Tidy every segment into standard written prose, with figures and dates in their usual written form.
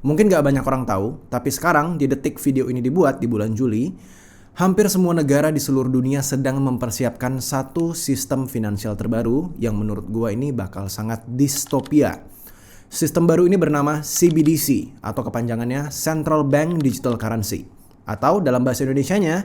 Mungkin gak banyak orang tahu, tapi sekarang di detik video ini dibuat di bulan Juli, hampir semua negara di seluruh dunia sedang mempersiapkan satu sistem finansial terbaru yang menurut gua ini bakal sangat distopia. Sistem baru ini bernama CBDC atau kepanjangannya Central Bank Digital Currency, atau dalam bahasa Indonesianya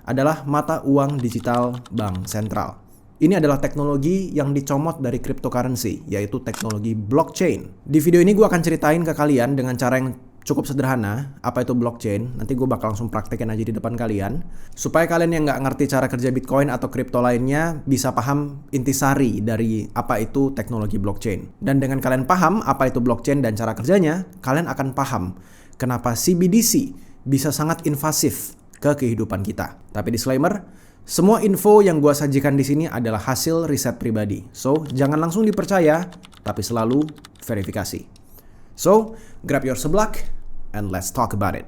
adalah mata uang digital bank sentral. Ini adalah teknologi yang dicomot dari cryptocurrency, yaitu teknologi blockchain. Di video ini gue akan ceritain ke kalian dengan cara yang cukup sederhana, apa itu blockchain. Nanti gue bakal langsung praktekin aja di depan kalian, supaya kalian yang nggak ngerti cara kerja Bitcoin atau kripto lainnya bisa paham intisari dari apa itu teknologi blockchain. Dan dengan kalian paham apa itu blockchain dan cara kerjanya, kalian akan paham kenapa CBDC bisa sangat invasif ke kehidupan kita. Tapi disclaimer, semua info yang gue sajikan di sini adalah hasil riset pribadi. So, jangan langsung dipercaya, tapi selalu verifikasi. So, grab your seblak and let's talk about it.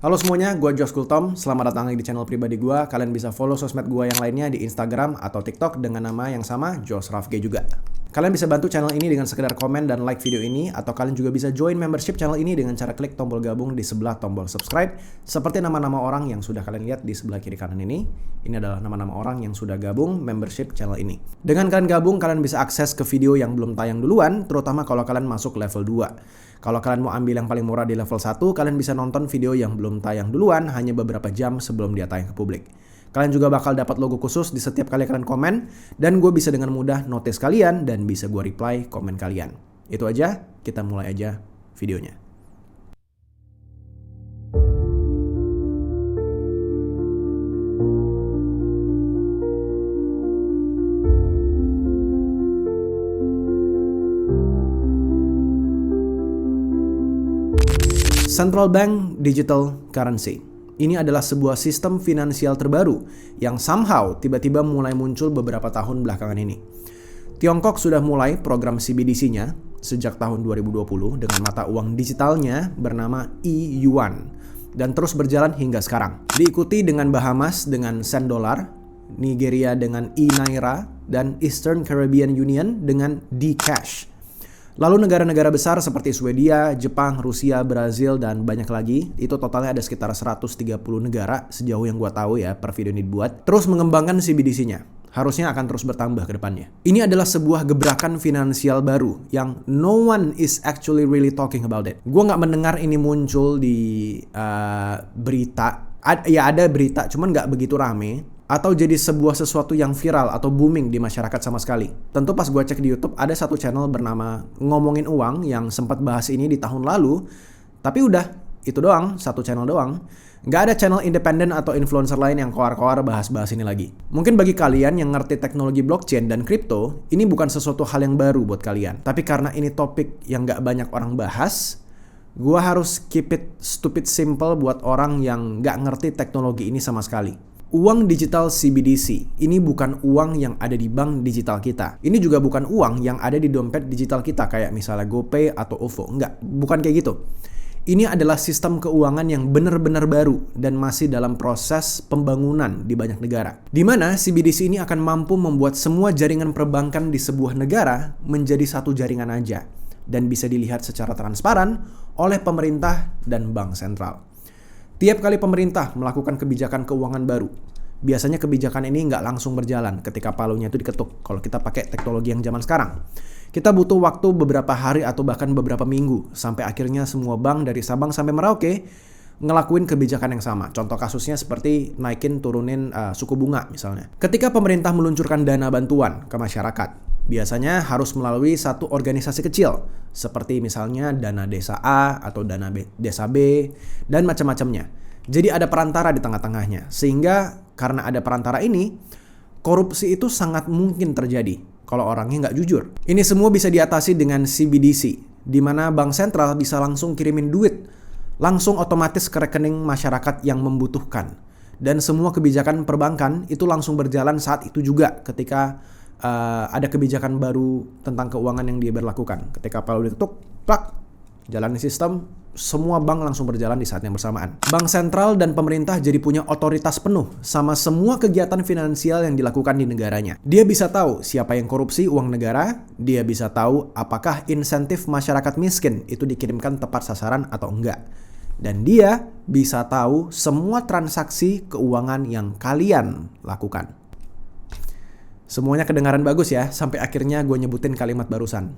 Halo semuanya, gue Josh Kultom. Selamat datang lagi di channel pribadi gue. Kalian bisa follow sosmed gue yang lainnya di Instagram atau TikTok dengan nama yang sama, Josh Rafge juga. Kalian bisa bantu channel ini dengan sekedar komen dan like video ini, atau kalian juga bisa join membership channel ini dengan cara klik tombol gabung di sebelah tombol subscribe, seperti nama-nama orang yang sudah kalian lihat di sebelah kiri kanan ini. Ini adalah nama-nama orang yang sudah gabung membership channel ini. Dengan kalian gabung, kalian bisa akses ke video yang belum tayang duluan, terutama kalau kalian masuk level 2. Kalau kalian mau ambil yang paling murah di level 1, kalian bisa nonton video yang belum tayang duluan hanya beberapa jam sebelum dia tayang ke publik. Kalian juga bakal dapat logo khusus di setiap kali kalian komen, dan gue bisa dengan mudah notice kalian dan bisa gue reply komen kalian. Itu aja, kita mulai aja videonya. Central Bank Digital Currency. Ini adalah sebuah sistem finansial terbaru yang somehow tiba-tiba mulai muncul beberapa tahun belakangan ini. Tiongkok sudah mulai program CBDC-nya sejak tahun 2020 dengan mata uang digitalnya bernama e-yuan dan terus berjalan hingga sekarang. Diikuti dengan Bahamas dengan sen dolar, Nigeria dengan e-naira, dan Eastern Caribbean Union dengan D-cash. Lalu negara-negara besar seperti Swedia, Jepang, Rusia, Brazil, dan banyak lagi, itu totalnya ada sekitar 130 negara sejauh yang gue tahu ya per video ini dibuat, terus mengembangkan CBDC-nya. Harusnya akan terus bertambah ke depannya. Ini adalah sebuah gebrakan finansial baru yang no one is actually really talking about it. Gue nggak mendengar ini muncul di berita. Ya ada berita, cuman nggak begitu rame. Atau jadi sebuah sesuatu yang viral atau booming di masyarakat sama sekali. Tentu pas gue cek di YouTube ada satu channel bernama Ngomongin Uang yang sempat bahas ini di tahun lalu. Tapi udah, itu doang, satu channel doang. Nggak ada channel independen atau influencer lain yang koar-koar bahas-bahas ini lagi. Mungkin bagi kalian yang ngerti teknologi blockchain dan kripto, ini bukan sesuatu hal yang baru buat kalian. Tapi karena ini topik yang nggak banyak orang bahas, gue harus keep it stupid simple buat orang yang nggak ngerti teknologi ini sama sekali. Uang digital CBDC, ini bukan uang yang ada di bank digital kita. Ini juga bukan uang yang ada di dompet digital kita kayak misalnya GoPay atau OVO. Enggak, bukan kayak gitu. Ini adalah sistem keuangan yang benar-benar baru dan masih dalam proses pembangunan di banyak negara. Di mana CBDC ini akan mampu membuat semua jaringan perbankan di sebuah negara menjadi satu jaringan aja dan bisa dilihat secara transparan oleh pemerintah dan bank sentral. Tiap kali pemerintah melakukan kebijakan keuangan baru, biasanya kebijakan ini nggak langsung berjalan ketika palunya itu diketuk. Kalau kita pakai teknologi yang zaman sekarang, kita butuh waktu beberapa hari atau bahkan beberapa minggu sampai akhirnya semua bank dari Sabang sampai Merauke ngelakuin kebijakan yang sama. Contoh kasusnya seperti naikin turunin suku bunga misalnya. Ketika pemerintah meluncurkan dana bantuan ke masyarakat, biasanya harus melalui satu organisasi kecil seperti misalnya dana desa A atau dana desa B dan macam-macamnya. Jadi ada perantara di tengah-tengahnya, sehingga karena ada perantara ini, korupsi itu sangat mungkin terjadi kalau orangnya nggak jujur. Ini semua bisa diatasi dengan CBDC, di mana bank sentral bisa langsung kirimin duit langsung otomatis ke rekening masyarakat yang membutuhkan. Dan semua kebijakan perbankan itu langsung berjalan saat itu juga ketika ada kebijakan baru tentang keuangan yang dia berlakukan. Ketika palu ditutup, plak, jalanin sistem, semua bank langsung berjalan di saat yang bersamaan. Bank sentral dan pemerintah jadi punya otoritas penuh sama semua kegiatan finansial yang dilakukan di negaranya. Dia bisa tahu siapa yang korupsi uang negara, dia bisa tahu apakah insentif masyarakat miskin itu dikirimkan tepat sasaran atau enggak. Dan dia bisa tahu semua transaksi keuangan yang kalian lakukan. Semuanya kedengaran bagus ya, sampai akhirnya gue nyebutin kalimat barusan.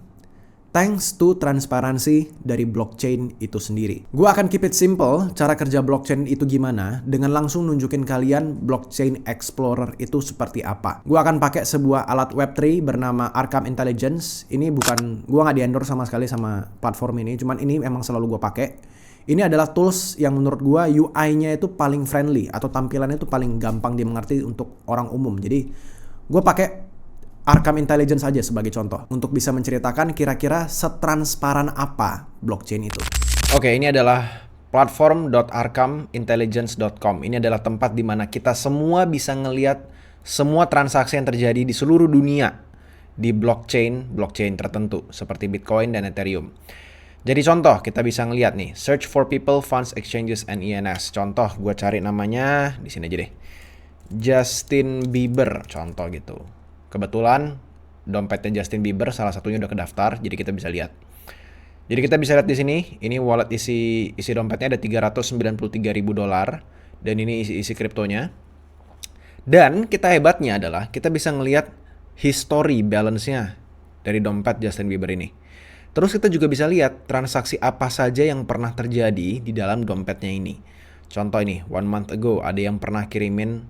Thanks to transparansi dari blockchain itu sendiri. Gue akan keep it simple, cara kerja blockchain itu gimana, dengan langsung nunjukin kalian blockchain explorer itu seperti apa. Gue akan pakai sebuah alat Web3 bernama Arkham Intelligence. Ini bukan, gue nggak di-endorse sama sekali sama platform ini, cuman ini emang selalu gue pakai. Ini adalah tools yang menurut gue UI-nya itu paling friendly, atau tampilannya itu paling gampang dimengerti untuk orang umum. Jadi gue pakai Arkham Intelligence aja sebagai contoh untuk bisa menceritakan kira-kira setransparan apa blockchain itu. Oke, ini adalah platform.arkhamintelligence.com. Ini adalah tempat di mana kita semua bisa ngelihat semua transaksi yang terjadi di seluruh dunia di blockchain tertentu seperti Bitcoin dan Ethereum. Jadi contoh, kita bisa ngelihat nih, search for people, funds, exchanges, and ENS. Contoh, gue cari namanya di sini aja deh. Justin Bieber, contoh gitu. Kebetulan dompetnya Justin Bieber salah satunya udah kedaftar, jadi kita bisa lihat. Jadi kita bisa lihat di sini, ini wallet isi dompetnya ada $393.000 dan ini isi kriptonya. Dan kita hebatnya adalah kita bisa ngelihat history balance-nya dari dompet Justin Bieber ini. Terus kita juga bisa lihat transaksi apa saja yang pernah terjadi di dalam dompetnya ini. Contoh ini, 1 month ago ada yang pernah kirimin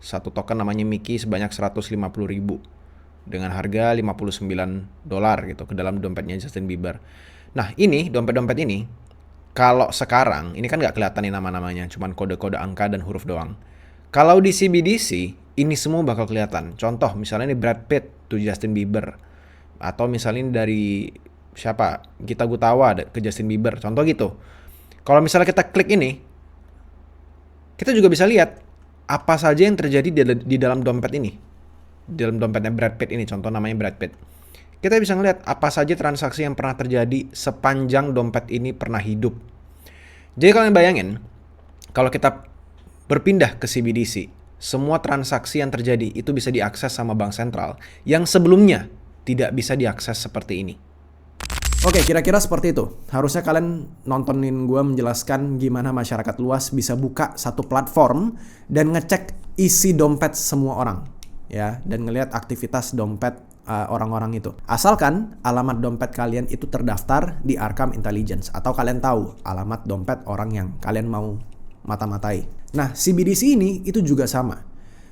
satu token namanya Mickey sebanyak 150.000 dengan harga $59 gitu ke dalam dompetnya Justin Bieber. Nah ini dompet-dompet ini kalau sekarang ini kan nggak kelihatan nih nama-namanya, cuman kode-kode angka dan huruf doang. Kalau di CBDC ini semua bakal kelihatan. Contoh misalnya ini Brad Pitt to Justin Bieber, atau misalnya dari siapa Gita Gutawa ke Justin Bieber, contoh gitu. Kalau misalnya kita klik ini, kita juga bisa lihat apa saja yang terjadi di dalam dompet ini. Di dalam dompetnya Brad Pitt ini, contoh namanya Brad Pitt. Kita bisa ngeliat apa saja transaksi yang pernah terjadi sepanjang dompet ini pernah hidup. Jadi kalian bayangin, kalau kita berpindah ke CBDC, semua transaksi yang terjadi itu bisa diakses sama bank sentral yang sebelumnya tidak bisa diakses seperti ini. Oke, kira-kira seperti itu. Harusnya kalian nontonin gue menjelaskan gimana masyarakat luas bisa buka satu platform dan ngecek isi dompet semua orang, ya, dan ngelihat aktivitas dompet orang-orang itu. Asalkan alamat dompet kalian itu terdaftar di Arkham Intelligence atau kalian tahu alamat dompet orang yang kalian mau mata-matai. Nah, CBDC ini itu juga sama.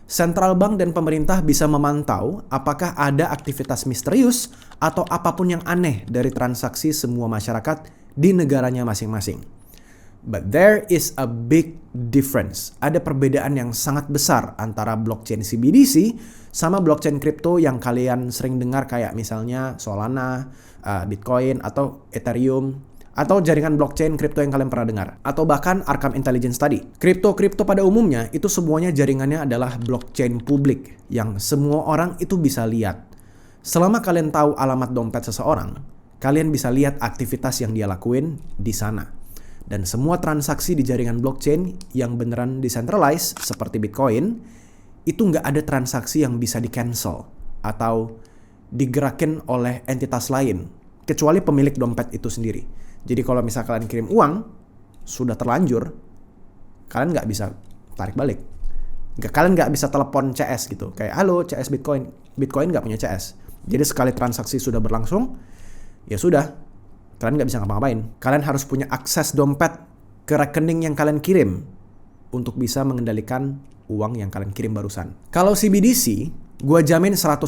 Sentral bank dan pemerintah bisa memantau apakah ada aktivitas misterius atau apapun yang aneh dari transaksi semua masyarakat di negaranya masing-masing. But there is a big difference. Ada perbedaan yang sangat besar antara blockchain CBDC sama blockchain kripto yang kalian sering dengar kayak misalnya Solana, Bitcoin, atau Ethereum, atau jaringan blockchain kripto yang kalian pernah dengar, atau bahkan Arkham Intelligence tadi. Kripto pada umumnya itu semuanya jaringannya adalah blockchain publik yang semua orang itu bisa lihat. Selama kalian tahu alamat dompet seseorang, kalian bisa lihat aktivitas yang dia lakuin di sana. Dan semua transaksi di jaringan blockchain yang beneran decentralized seperti Bitcoin, itu nggak ada transaksi yang bisa di-cancel atau digerakin oleh entitas lain, kecuali pemilik dompet itu sendiri. Jadi kalau misal kalian kirim uang, sudah terlanjur, kalian nggak bisa tarik balik. Kalian nggak bisa telepon CS gitu. Kayak, halo CS Bitcoin. Bitcoin nggak punya CS. Jadi sekali transaksi sudah berlangsung, ya sudah. Kalian nggak bisa ngapa-ngapain. Kalian harus punya akses dompet ke rekening yang kalian kirim untuk bisa mengendalikan uang yang kalian kirim barusan. Kalau CBDC, gue jamin 100%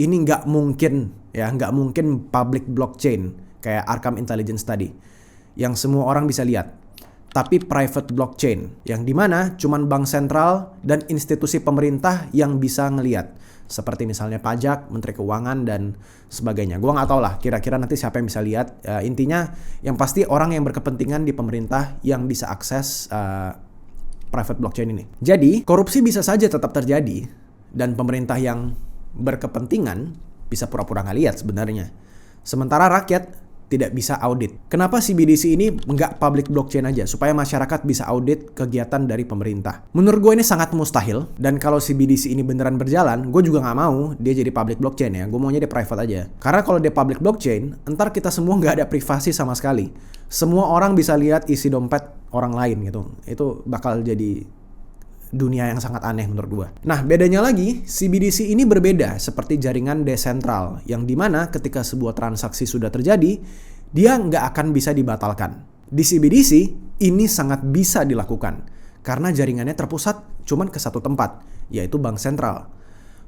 ini nggak mungkin public blockchain kayak Arkham Intelligence tadi, yang semua orang bisa lihat. Tapi private blockchain, yang dimana cuman bank sentral dan institusi pemerintah yang bisa ngelihat. Seperti misalnya pajak, menteri keuangan, dan sebagainya. Gue nggak tahu lah kira-kira nanti siapa yang bisa lihat. Intinya yang pasti orang yang berkepentingan di pemerintah yang bisa akses private blockchain ini. Jadi korupsi bisa saja tetap terjadi, dan pemerintah yang berkepentingan bisa pura-pura nggak lihat sebenarnya. Sementara rakyat tidak bisa audit. Kenapa CBDC ini nggak public blockchain aja? Supaya masyarakat bisa audit kegiatan dari pemerintah. Menurut gue ini sangat mustahil, dan kalau CBDC ini beneran berjalan, gue juga nggak mau dia jadi public blockchain ya. Gue maunya dia private aja. Karena kalau dia public blockchain, ntar kita semua nggak ada privasi sama sekali. Semua orang bisa lihat isi dompet orang lain gitu. Itu bakal jadi dunia yang sangat aneh menurut gue. Nah, bedanya lagi, CBDC ini berbeda seperti jaringan desentral, yang dimana ketika sebuah transaksi sudah terjadi, dia nggak akan bisa dibatalkan. Di CBDC, ini sangat bisa dilakukan, karena jaringannya terpusat cuman ke satu tempat, yaitu bank sentral.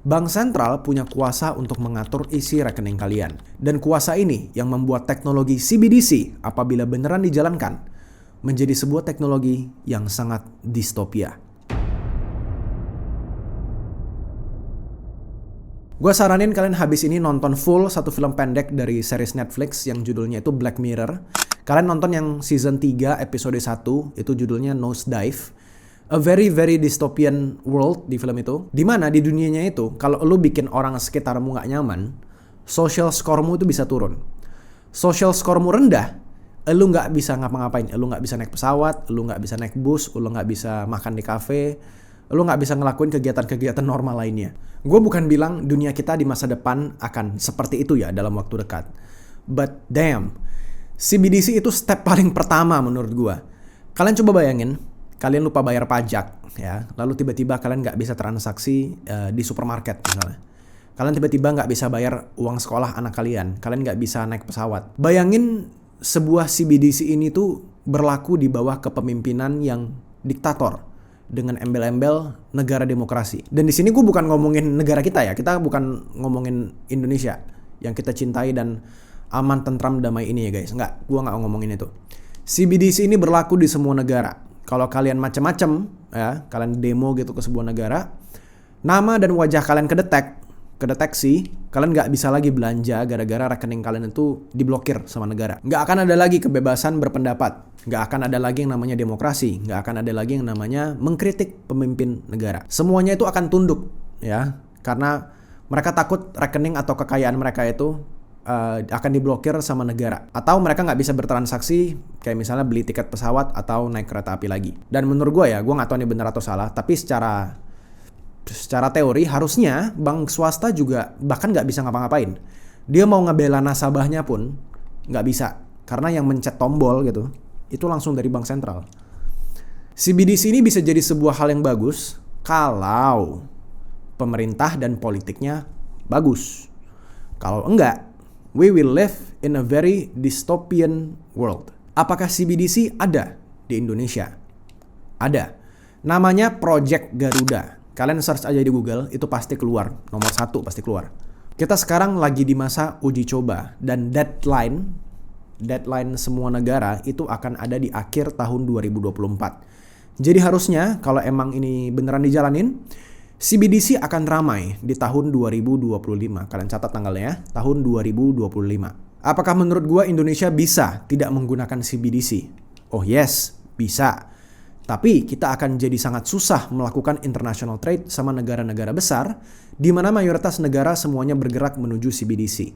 Bank sentral punya kuasa untuk mengatur isi rekening kalian. Dan kuasa ini yang membuat teknologi CBDC apabila beneran dijalankan, menjadi sebuah teknologi yang sangat distopia. Gue saranin kalian habis ini nonton full satu film pendek dari series Netflix yang judulnya itu Black Mirror. Kalian nonton yang season 3 episode 1, itu judulnya Nosedive. A very very dystopian world di film itu. Dimana di dunianya itu, kalau lu bikin orang sekitarmu gak nyaman, social score-mu itu bisa turun. Social score-mu rendah, lu gak bisa ngapa-ngapain. Lu gak bisa naik pesawat, lu gak bisa naik bus, lu gak bisa makan di kafe, lu gak bisa ngelakuin kegiatan-kegiatan normal lainnya. Gue bukan bilang dunia kita di masa depan akan seperti itu ya dalam waktu dekat. But damn, CBDC itu step paling pertama menurut gue. Kalian coba bayangin, kalian lupa bayar pajak ya, lalu tiba-tiba kalian gak bisa transaksi di supermarket misalnya. Kalian tiba-tiba gak bisa bayar uang sekolah anak kalian gak bisa naik pesawat. Bayangin sebuah CBDC ini tuh berlaku di bawah kepemimpinan yang diktator, dengan embel-embel negara demokrasi. Dan di sini gue bukan ngomongin negara kita ya, kita bukan ngomongin Indonesia yang kita cintai dan aman, tentram, damai ini ya guys. Enggak, gue nggak ngomongin itu. CBDC ini berlaku di semua negara. Kalau kalian macam-macam ya, kalian demo gitu ke sebuah negara, nama dan wajah kalian kedeteksi, kalian nggak bisa lagi belanja gara-gara rekening kalian itu diblokir sama negara. Nggak akan ada lagi kebebasan berpendapat, nggak akan ada lagi yang namanya demokrasi, nggak akan ada lagi yang namanya mengkritik pemimpin negara. Semuanya itu akan tunduk ya, karena mereka takut rekening atau kekayaan mereka itu akan diblokir sama negara, atau mereka nggak bisa bertransaksi kayak misalnya beli tiket pesawat atau naik kereta api lagi. Dan menurut gue ya, gue nggak tahu ini benar atau salah, tapi secara teori harusnya bank swasta juga bahkan nggak bisa ngapa-ngapain. Dia mau ngebela nasabahnya pun nggak bisa, karena yang mencet tombol gitu itu langsung dari bank sentral. CBDC ini bisa jadi sebuah hal yang bagus kalau pemerintah dan politiknya bagus. Kalau enggak, we will live in a very dystopian world. Apakah CBDC ada di Indonesia? Ada. Namanya Project Garuda. Kalian search aja di Google, itu pasti keluar. Nomor 1 pasti keluar. Kita sekarang lagi di masa uji coba, dan deadline semua negara itu akan ada di akhir tahun 2024. Jadi harusnya kalau emang ini beneran dijalanin, CBDC akan ramai di tahun 2025. Kalian catat tanggalnya ya, tahun 2025. Apakah menurut gua Indonesia bisa tidak menggunakan CBDC? Oh yes, bisa. Tapi kita akan jadi sangat susah melakukan international trade sama negara-negara besar, di mana mayoritas negara semuanya bergerak menuju CBDC.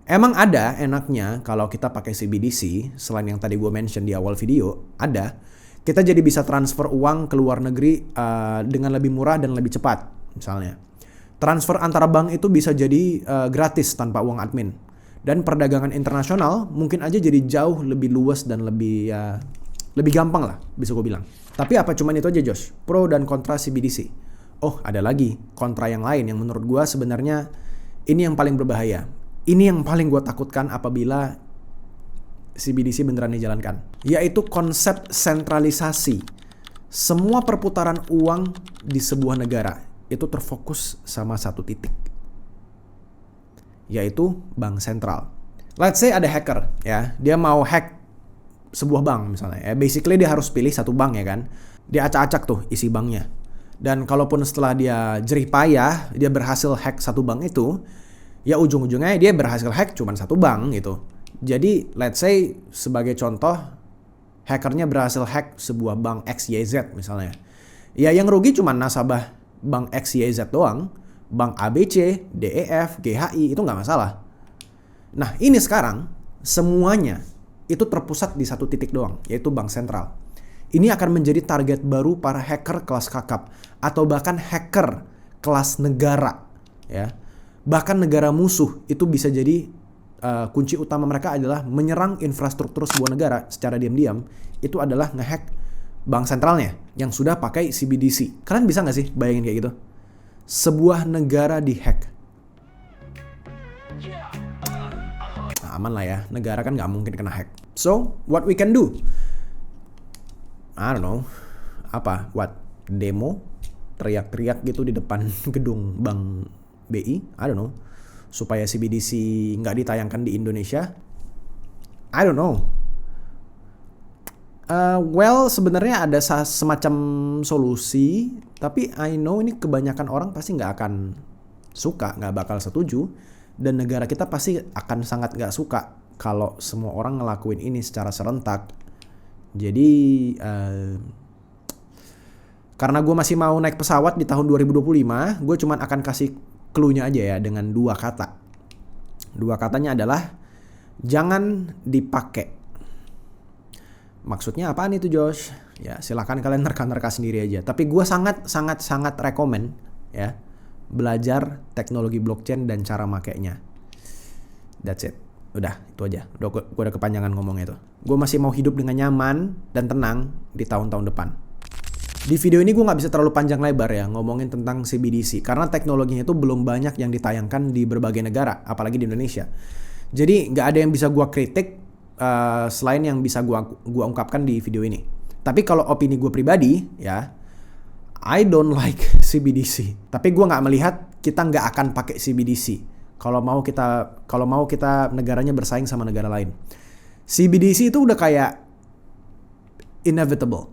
Emang ada enaknya kalau kita pakai CBDC, selain yang tadi gue mention di awal video, ada. Kita jadi bisa transfer uang ke luar negeri dengan lebih murah dan lebih cepat, misalnya. Transfer antara bank itu bisa jadi gratis tanpa uang admin. Dan perdagangan internasional mungkin aja jadi jauh lebih luas dan lebih gampang lah, bisa gue bilang. Tapi apa cuman itu aja Josh? Pro dan kontra CBDC. Oh, ada lagi kontra yang lain yang menurut gue sebenarnya ini yang paling berbahaya. Ini yang paling gue takutkan apabila CBDC beneran dijalankan. Yaitu konsep sentralisasi. Semua perputaran uang di sebuah negara itu terfokus sama satu titik. Yaitu bank sentral. Let's say ada hacker ya, dia mau hack sebuah bank misalnya. Basically dia harus pilih satu bank ya kan. Dia acak-acak tuh isi banknya. Dan kalaupun setelah dia jerih payah, dia berhasil hack satu bank itu, ya ujung-ujungnya dia berhasil hack cuma satu bank gitu. Jadi let's say sebagai contoh, hackernya berhasil hack sebuah bank XYZ misalnya. Ya yang rugi cuma nasabah bank XYZ doang. Bank ABC, DEF, GHI itu nggak masalah. Nah ini sekarang semuanya itu terpusat di satu titik doang, yaitu bank sentral. Ini akan menjadi target baru para hacker kelas kakap atau bahkan hacker kelas negara, ya. Bahkan negara musuh itu bisa jadi kunci utama mereka adalah menyerang infrastruktur sebuah negara secara diam-diam. Itu adalah ngehack bank sentralnya yang sudah pakai CBDC. Kalian bisa nggak sih bayangin kayak gitu? Sebuah negara dihack. Nah, aman lah ya, negara kan nggak mungkin kena hack. So, what we can do? I don't know. Apa? What? Demo? Teriak-teriak gitu di depan gedung Bank BI? I don't know. Supaya CBDC nggak ditayangkan di Indonesia? I don't know. Well, sebenarnya ada semacam solusi, tapi I know ini kebanyakan orang pasti nggak akan suka, nggak bakal setuju, dan negara kita pasti akan sangat nggak suka kalau semua orang ngelakuin ini secara serentak. Jadi, karena gue masih mau naik pesawat di tahun 2025, gue cuman akan kasih clue-nya aja ya dengan 2 kata. 2 katanya adalah jangan dipakai. Maksudnya apaan itu, Josh? Ya, silakan kalian nerka-nerka sendiri aja. Tapi gue sangat rekomen ya belajar teknologi blockchain dan cara makainya. That's it. Udah, itu aja. Gue udah kepanjangan ngomongnya itu. Gue masih mau hidup dengan nyaman dan tenang di tahun-tahun depan. Di video ini gue gak bisa terlalu panjang lebar ya ngomongin tentang CBDC. Karena teknologinya itu belum banyak yang ditayangkan di berbagai negara, apalagi di Indonesia. Jadi gak ada yang bisa gue kritik selain yang bisa gue ungkapkan di video ini. Tapi kalau opini gue pribadi ya, I don't like CBDC. Tapi gue gak melihat kita gak akan pakai CBDC. Kalau mau kita negaranya bersaing sama negara lain. CBDC itu udah kayak inevitable.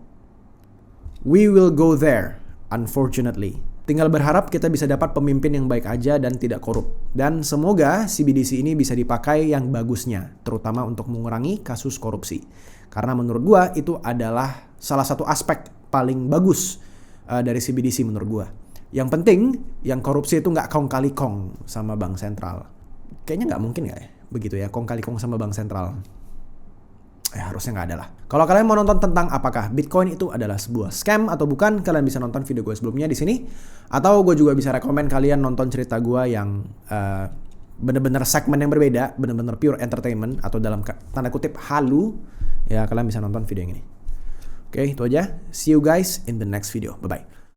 We will go there, unfortunately. Tinggal berharap kita bisa dapat pemimpin yang baik aja dan tidak korup. Dan semoga CBDC ini bisa dipakai yang bagusnya, terutama untuk mengurangi kasus korupsi. Karena menurut gua itu adalah salah satu aspek paling bagus dari CBDC menurut gua. Yang penting, yang korupsi itu nggak kong kali kong sama bank sentral. Kayaknya nggak mungkin ya begitu ya, kong kali kong sama bank sentral. Harusnya nggak ada lah. Kalau kalian mau nonton tentang apakah Bitcoin itu adalah sebuah scam atau bukan, kalian bisa nonton video gue sebelumnya di sini. Atau gue juga bisa rekomen kalian nonton cerita gue yang bener-bener segmen yang berbeda, bener-bener pure entertainment atau dalam tanda kutip halu. Ya, kalian bisa nonton video yang ini. Oke, itu aja. See you guys in the next video. Bye-bye.